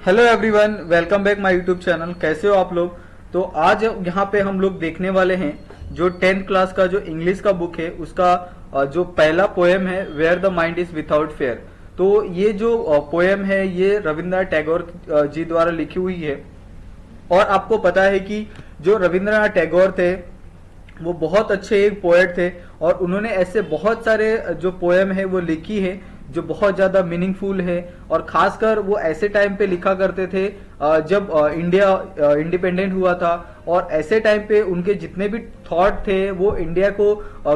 Hello everyone, welcome back my YouTube channel. कैसे हो आप लोग। तो आज यहाँ पे हम लोग देखने वाले हैं जो 10th क्लास का जो इंग्लिश का बुक है उसका जो पहला पोएम है where the mind is without fear. तो ये जो पोएम है ये रविंद्रनाथ टैगोर जी द्वारा लिखी हुई है। और आपको पता है कि जो रविंद्रनाथ टैगोर थे वो बहुत अच्छे एक पोएट थे और उन्होंने ऐसे बहुत सारे जो पोएम है वो लिखी है जो बहुत ज्यादा मीनिंगफुल है। और खासकर वो ऐसे टाइम पे लिखा करते थे जब इंडिया इंडिपेंडेंट हुआ था। और ऐसे टाइम पे उनके जितने भी थॉट थे वो इंडिया को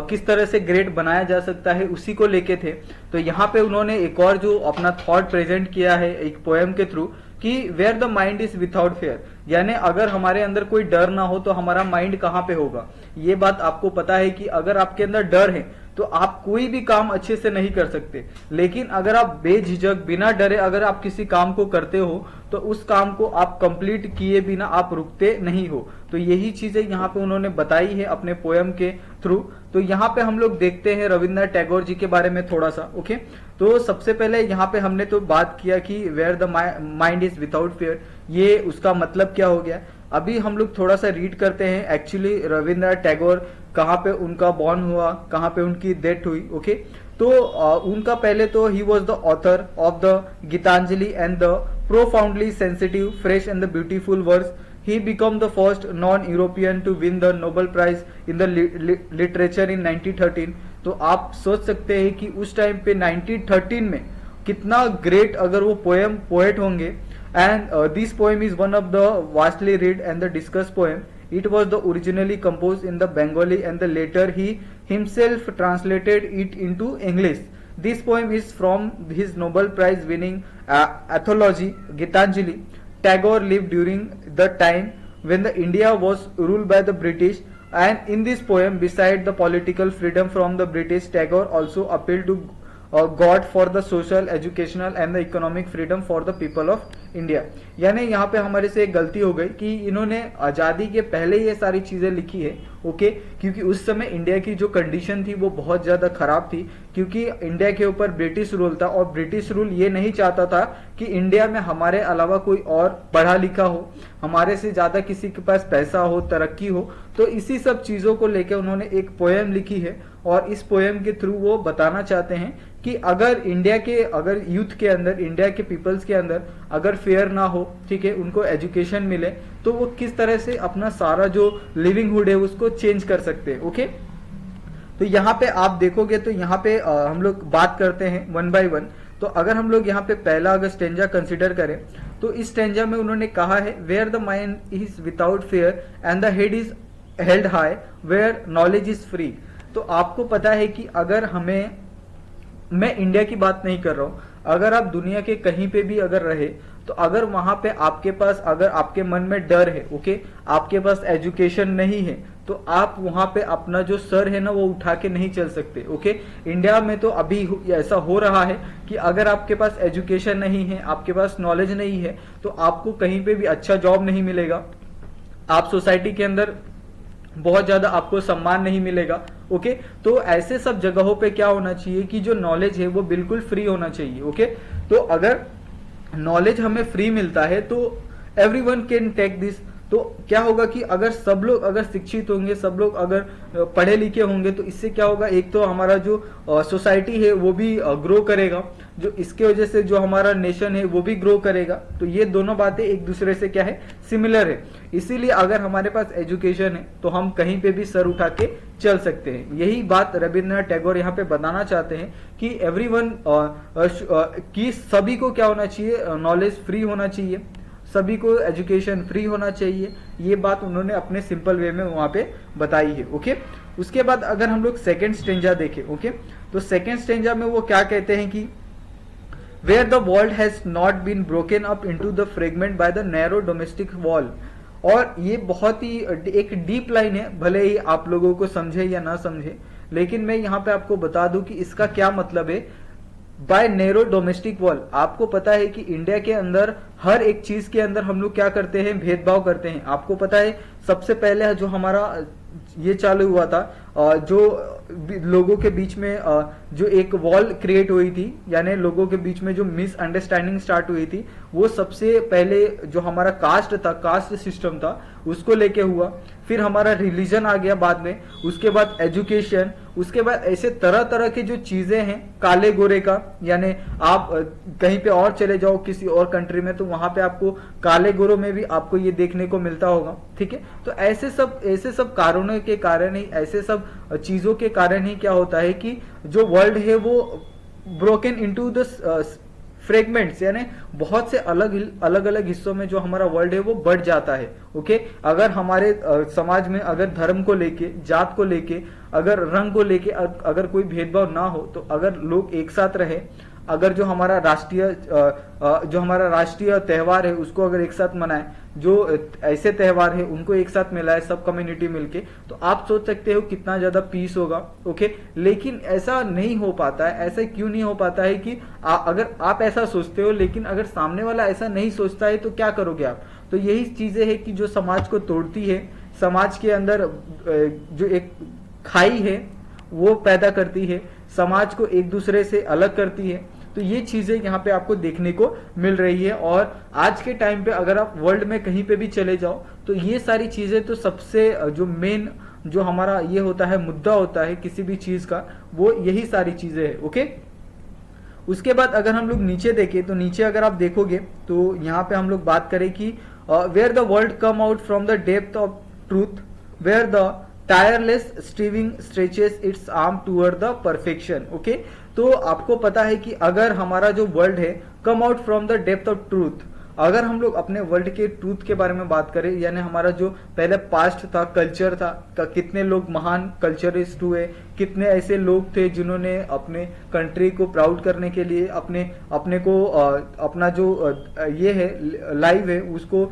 किस तरह से ग्रेट बनाया जा सकता है उसी को लेके थे। तो यहाँ पे उन्होंने एक और जो अपना थॉट प्रेजेंट किया है एक पोएम के थ्रू कि where the mind is without fear, यानी अगर हमारे अंदर कोई डर ना हो तो हमारा माइंड कहाँ पे होगा। ये बात आपको पता है कि अगर आपके अंदर डर है तो आप कोई भी काम अच्छे से नहीं कर सकते, लेकिन अगर आप बेझिझक बिना डरे अगर आप किसी काम को करते हो तो उस काम को आप कंप्लीट किए बिना आप रुकते नहीं हो। तो यही चीजें यहाँ पे उन्होंने बताई है अपने पोएम के थ्रू। तो यहाँ पे हम लोग देखते हैं रविंद्रनाथ टैगोर जी के बारे में थोड़ा सा। ओके, तो सबसे पहले यहाँ पे हमने तो बात किया कि where the mind is without fear, ये उसका मतलब क्या हो गया। अभी हम लोग थोड़ा सा रीड करते हैं एक्चुअली रविंद्रनाथ टैगोर कहाँ पे उनका बॉर्न हुआ, कहाँ पे उनकी डेथ हुई। ओके, तो उनका पहले तो ही was the author of the Gitanjali and the profoundly sensitive fresh and the beautiful verse. He became the first non-European to win the Nobel Prize in the literature in 1913। तो आप सोच सकते हैं कि उस टाइम पे 1913 में कितना ग्रेट अगर वो पोएट होंगे। And this poem is one of the vastly read and the discuss poem. It was the originally composed in the Bengali and the later he himself translated it into English. This poem is from his Nobel Prize winning anthology Gitanjali. Tagore lived during the time when the India was ruled by the British, and in this poem beside the political freedom from the British, Tagore also appealed to God for the social, educational and the economic freedom for the people of India। यानी यहाँ पे हमारे से एक गलती हो गई कि इन्होंने आज़ादी के पहले ये सारी चीज़ें लिखी है। ओके, क्योंकि उस समय इंडिया की जो कंडीशन थी वो बहुत ज़्यादा खराब थी, क्योंकि इंडिया के ऊपर ब्रिटिश रूल था और ब्रिटिश रूल ये नहीं चाहता था कि इंडिया में हमारे अलावा कोई और पढ़ा लिखा हो, हमारे से ज़्यादा किसी के पास पैसा हो, तरक्की हो। तो इसी सब चीज़ों को लेकर उन्होंने एक पोएम लिखी है और इस पोएम के थ्रू वो बताना चाहते हैं कि अगर इंडिया के अगर यूथ के अंदर, इंडिया के पीपल्स के अंदर अगर फेयर ना हो, ठीक है, उनको एजुकेशन मिले तो वो किस तरह से अपना सारा जो लिविंगहुड है उसको चेंज कर सकते हैं। ओके, तो यहाँ पे आप देखोगे तो यहाँ पे हम लोग बात करते हैं वन बाय वन। तो अगर हम लोग यहाँ पे पहला अगर स्टेंजा कंसिडर करें तो इस स्टेंजा में उन्होंने कहा है where the mind is without fear and the head is held high where knowledge is free. तो आपको पता है कि अगर हमें, मैं इंडिया की बात नहीं कर रहा हूं, अगर आप दुनिया के कहीं पे भी अगर रहे तो अगर वहां पे आपके पास अगर आपके मन में डर है, ओके, आपके पास एजुकेशन नहीं है तो आप वहां पे अपना जो सर है ना वो उठा के नहीं चल सकते। ओके, इंडिया में तो अभी ऐसा हो रहा है कि अगर आपके पास एजुकेशन नहीं है, आपके पास नॉलेज नहीं है तो आपको कहीं पे भी अच्छा जॉब नहीं मिलेगा, आप सोसाइटी के अंदर बहुत ज्यादा आपको सम्मान नहीं मिलेगा। ओके, तो ऐसे सब जगहों पे क्या होना चाहिए कि जो नॉलेज है वो बिल्कुल फ्री होना चाहिए। ओके, तो अगर नॉलेज हमें फ्री मिलता है तो एवरीवन कैन टेक दिस। तो क्या होगा कि अगर सब लोग अगर शिक्षित होंगे, सब लोग अगर पढ़े लिखे होंगे तो इससे क्या होगा, एक तो हमारा जो सोसाइटी है वो भी ग्रो करेगा, जो इसके वजह से जो हमारा नेशन है वो भी ग्रो करेगा। तो ये दोनों बातें एक दूसरे से क्या है, सिमिलर है। इसीलिए अगर हमारे पास एजुकेशन है तो हम कहीं पे भी सर उठा के चल सकते हैं। यही बात रविंद्रनाथ टैगोर यहाँ पे बताना चाहते हैं कि एवरीवन कि सभी को क्या होना चाहिए, नॉलेज फ्री होना चाहिए, सभी को एजुकेशन फ्री होना चाहिए। ये बात उन्होंने अपने सिंपल वे में वहां पे बताई है। ओके, उसके बाद अगर हम लोग सेकेंड स्टेंजा देखें, ओके, तो सेकेंड स्टेंजा में वो क्या कहते हैं कि where the world has not been broken up into the fragment by the narrow domestic wall. और ये बहुत ही एक डीप लाइन है, भले ही आप लोगों को समझे या ना समझे, लेकिन मैं यहाँ पे आपको बता दूं कि इसका क्या मतलब है। बाय नैरो डोमेस्टिक वॉल, आपको पता है कि इंडिया के अंदर हर एक चीज के अंदर हम लोग क्या करते हैं, भेदभाव करते हैं। आपको पता है सबसे पहले जो हमारा ये चालू हुआ था, जो लोगों के बीच में जो एक वॉल क्रिएट हुई थी, यानी लोगों के बीच में जो मिसअंडरस्टैंडिंग स्टार्ट हुई थी, वो सबसे पहले जो हमारा कास्ट था, कास्ट सिस्टम था, उसको लेके हुआ। फिर हमारा रिलीजन आ गया बाद में, उसके बाद एजुकेशन, उसके बाद ऐसे तरह तरह की जो चीजें हैं, काले गोरे का, यानी आप कहीं पे और चले जाओ किसी और कंट्री में, तो वहां पे आपको काले गोरों में भी आपको ये देखने को मिलता होगा। ठीक है, तो ऐसे सब कारणों के कारण ही, ऐसे सब चीजों के कारण ही क्या होता है कि जो वर्ल्ड है वो ब्रोकन इनटू द फ्रेगमेंट्स, यानी बहुत से अलग अलग हिस्सों में जो हमारा वर्ल्ड है वो बढ़ जाता है। ओके, अगर हमारे समाज में अगर धर्म को लेके, जात को लेके, अगर रंग को लेके अगर कोई भेदभाव ना हो, तो अगर लोग एक साथ रहे, अगर जो हमारा राष्ट्रीय त्योहार है उसको अगर एक साथ मनाए, जो ऐसे त्योहार है उनको एक साथ मिलाए सब कम्युनिटी मिलके, तो आप सोच सकते हो कितना ज्यादा पीस होगा। ओके, लेकिन ऐसा नहीं हो पाता है। ऐसा क्यों नहीं हो पाता है कि अगर आप ऐसा सोचते हो, लेकिन अगर सामने वाला ऐसा नहीं सोचता है तो क्या करोगे आप? तो यही चीजें है कि जो समाज को तोड़ती है, समाज के अंदर जो एक खाई है वो पैदा करती है, समाज को एक दूसरे से अलग करती है। तो ये चीजें यहाँ पे आपको देखने को मिल रही है। और आज के टाइम पे अगर आप वर्ल्ड में कहीं पे भी चले जाओ, तो ये सारी चीजें तो सबसे जो मेन जो हमारा ये होता है, मुद्दा होता है किसी भी चीज का, वो यही सारी चीजें है। ओके, उसके बाद अगर हम लोग नीचे देखें, तो नीचे अगर आप देखोगे तो यहाँ पे हम लोग बात करें कि where the world come out from the depth of truth, where the tireless striving stretches its arm toward the perfection. Okay, तो आपको पता है कि अगर हमारा जो वर्ल्ड है कम out from the depth of truth, अगर हम लोग अपने वर्ल्ड के ट्रूथ के बारे में बात करें, यानी हमारा जो पहले पास्ट था, कल्चर था, कितने लोग महान कल्चरिस्ट हुए, कितने ऐसे लोग थे जिन्होंने अपने कंट्री को प्राउड करने के लिए अपने को अपना जो ये है लाइव है उसको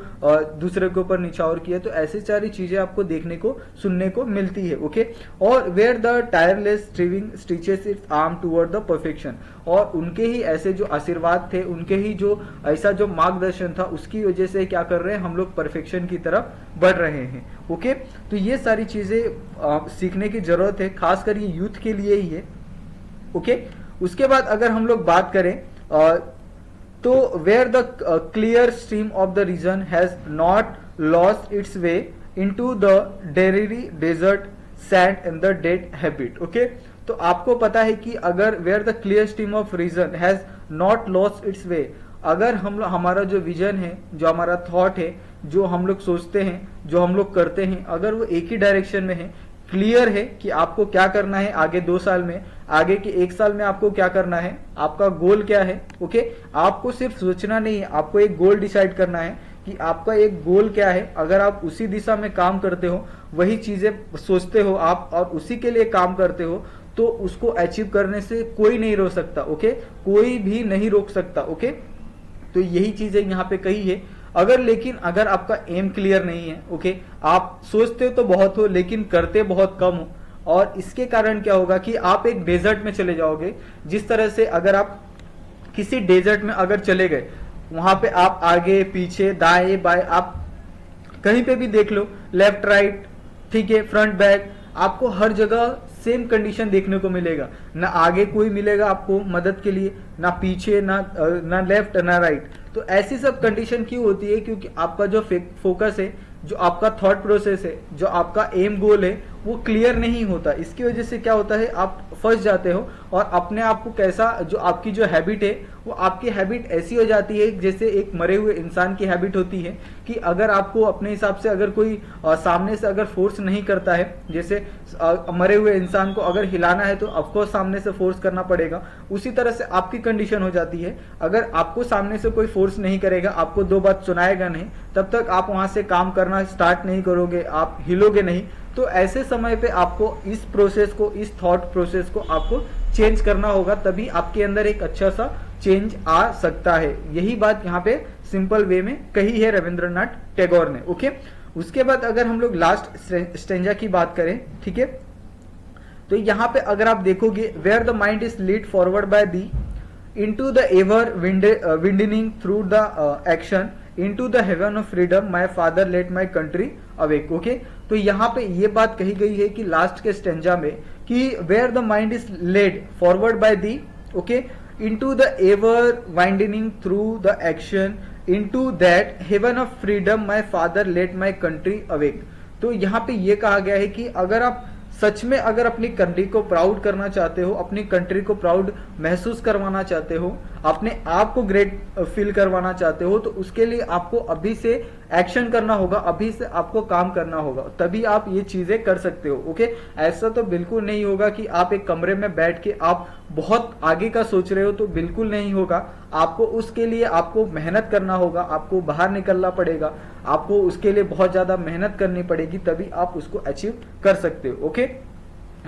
दूसरे के ऊपर निछावर किया। तो ऐसी सारी चीजें आपको देखने को, सुनने को मिलती है। ओके, और where the tireless striving stitches its arm toward the perfection, और उनके ही ऐसे जो आशीर्वाद थे, उनके ही जो ऐसा जो मार्गदर्शन था, उसकी वजह से क्या कर रहे हैं हम लोग, परफेक्शन की तरफ बढ़ रहे हैं। ओके, तो ये सारी चीजें सीखने की जरूरत है, खासकर ये यूथ के लिए ही है। ओके, उसके बाद अगर हम लोग बात करें तो where the clear stream of the reason has not lost its way into the dreary desert sand in the dead habit. Okay, तो आपको पता है कि अगर where the clear stream of reason has not lost its way, अगर हमारा जो vision है, जो हमारा थॉट है, जो हम लोग सोचते हैं, जो हम लोग करते हैं, अगर वो एक ही डायरेक्शन में है, क्लियर है कि आपको क्या करना है आगे 2 साल में, आगे के 1 साल में आपको क्या करना है, आपका गोल क्या है। ओके, आपको सिर्फ सोचना नहीं है, आपको एक गोल डिसाइड करना है कि आपका एक गोल क्या है। अगर आप उसी दिशा में काम करते हो, वही चीजें सोचते हो आप और उसी के लिए काम करते हो, तो उसको अचीव करने से कोई नहीं रोक सकता। ओके, कोई भी नहीं रोक सकता। ओके, तो यही चीजें यहाँ पे कही है। लेकिन अगर आपका एम क्लियर नहीं है, ओके, आप सोचते हो तो बहुत हो लेकिन करते बहुत कम हो, और इसके कारण क्या होगा कि आप एक डेजर्ट में चले जाओगे। जिस तरह से अगर आप किसी डेजर्ट में अगर चले गए, वहां पे आप आगे पीछे दाएं बाएं आप कहीं पे भी देख लो, लेफ्ट राइट, ठीक है, फ्रंट बैक, आपको हर जगह सेम कंडीशन देखने को मिलेगा। ना आगे कोई मिलेगा आपको मदद के लिए, ना पीछे, ना लेफ्ट ना राइट। तो ऐसी सब कंडीशन क्यों होती है? क्योंकि आपका जो फोकस है, जो आपका थॉट प्रोसेस है, जो आपका एम गोल है, वो क्लियर नहीं होता। इसकी वजह से क्या होता है, आप फंस जाते हो और अपने आप को कैसा, जो आपकी जो हैबिट है, वो आपकी हैबिट ऐसी हो जाती है जैसे एक मरे हुए इंसान की हैबिट होती है कि अगर आपको अपने हिसाब से अगर कोई सामने से अगर फोर्स नहीं करता है, जैसे मरे हुए इंसान को अगर हिलाना है तो ऑफकोर्स सामने से फोर्स करना पड़ेगा, उसी तरह से आपकी कंडीशन हो जाती है। अगर आपको सामने से कोई फोर्स नहीं करेगा, आपको 2 बात सुनाएगा नहीं, तब तक आप वहां से काम करना स्टार्ट नहीं करोगे, आप हिलोगे नहीं। तो ऐसे समय पे आपको इस प्रोसेस को, इस थॉट प्रोसेस को आपको चेंज करना होगा, तभी आपके अंदर एक अच्छा सा चेंज आ सकता है। यही बात यहाँ पे सिंपल वे में कही है रविंद्रनाथ टैगोर ने। ओके, उसके बाद अगर हम लोग लास्ट स्टेंजा की बात करें, ठीक है, तो यहाँ पे अगर आप देखोगे, where the mind is lead forward by thee into the ever widening through the action into the heaven of freedom my father let my country awake. Okay, तो यहाँ पे ये बात कही गई है कि लास्ट के स्टेंजा में कि where the mind is led forward by the, okay, into the ever widening through the action into that heaven of freedom my father let my country awake. तो यहाँ पे ये कहा गया है कि अगर आप सच में अगर अपनी कंट्री को प्राउड करना चाहते हो, अपनी कंट्री को प्राउड महसूस करवाना चाहते हो, अपने आप को ग्रेट फील करवाना चाहते हो, तो उसके लिए आपको अभी से एक्शन करना होगा, अभी से आपको काम करना होगा, तभी आप ये चीजें कर सकते हो। ओके, ऐसा तो बिल्कुल नहीं होगा कि आप एक कमरे में बैठ के आप बहुत आगे का सोच रहे हो, तो बिल्कुल नहीं होगा। आपको उसके लिए आपको मेहनत करना होगा, आपको बाहर निकलना पड़ेगा, आपको उसके लिए बहुत ज्यादा मेहनत करनी पड़ेगी, तभी आप उसको अचीव कर सकते हो। ओके,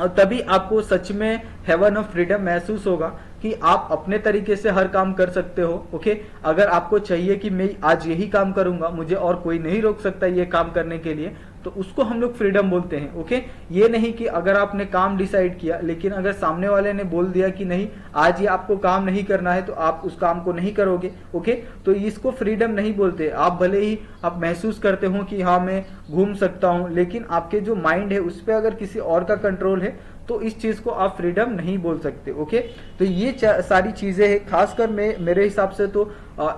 और तभी आपको सच में हेवन ऑफ फ्रीडम महसूस होगा कि आप अपने तरीके से हर काम कर सकते हो। ओके, अगर आपको चाहिए कि मैं आज यही काम करूंगा, मुझे और कोई नहीं रोक सकता ये काम करने के लिए, तो उसको हम लोग फ्रीडम बोलते हैं। ओके, ये नहीं कि अगर आपने काम डिसाइड किया लेकिन अगर सामने वाले ने बोल दिया कि नहीं आज ये आपको काम नहीं करना है, तो आप उस काम को नहीं करोगे। ओके, तो इसको फ्रीडम नहीं बोलते। आप भले ही आप महसूस करते हो कि हाँ मैं घूम सकता हूं, लेकिन आपके जो माइंड है उस पर अगर किसी और का कंट्रोल है, तो इस चीज को आप फ्रीडम नहीं बोल सकते। ओके, तो ये सारी चीजें हैं। खासकर मैं मेरे हिसाब से तो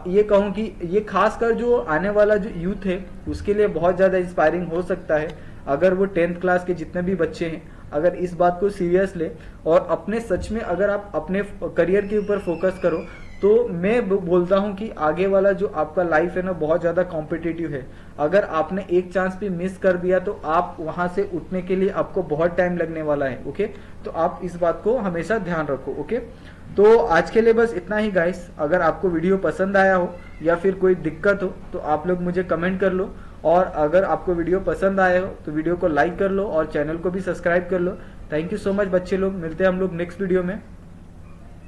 ये कहूँ कि ये खासकर जो आने वाला जो यूथ है उसके लिए बहुत ज्यादा इंस्पायरिंग हो सकता है। अगर वो 10th क्लास के जितने भी बच्चे हैं अगर इस बात को सीरियस ले और अपने सच में अगर आप अपने करियर के ऊपर फोकस करो, तो मैं बोलता हूं कि आगे वाला जो आपका लाइफ है ना बहुत ज्यादा कॉम्पिटिटिव है। अगर आपने एक चांस भी मिस कर दिया तो आप वहां से उठने के लिए आपको बहुत टाइम लगने वाला है। ओके, तो आप इस बात को हमेशा ध्यान रखो। ओके, तो आज के लिए बस इतना ही गाइस। अगर आपको वीडियो पसंद आया हो या फिर कोई दिक्कत हो तो आप लोग मुझे कमेंट कर लो, और अगर आपको वीडियो पसंद आया हो तो वीडियो को लाइक कर लो और चैनल को भी सब्सक्राइब कर लो। थैंक यू सो मच बच्चे लोग, मिलते हैं हम लोग नेक्स्ट वीडियो में।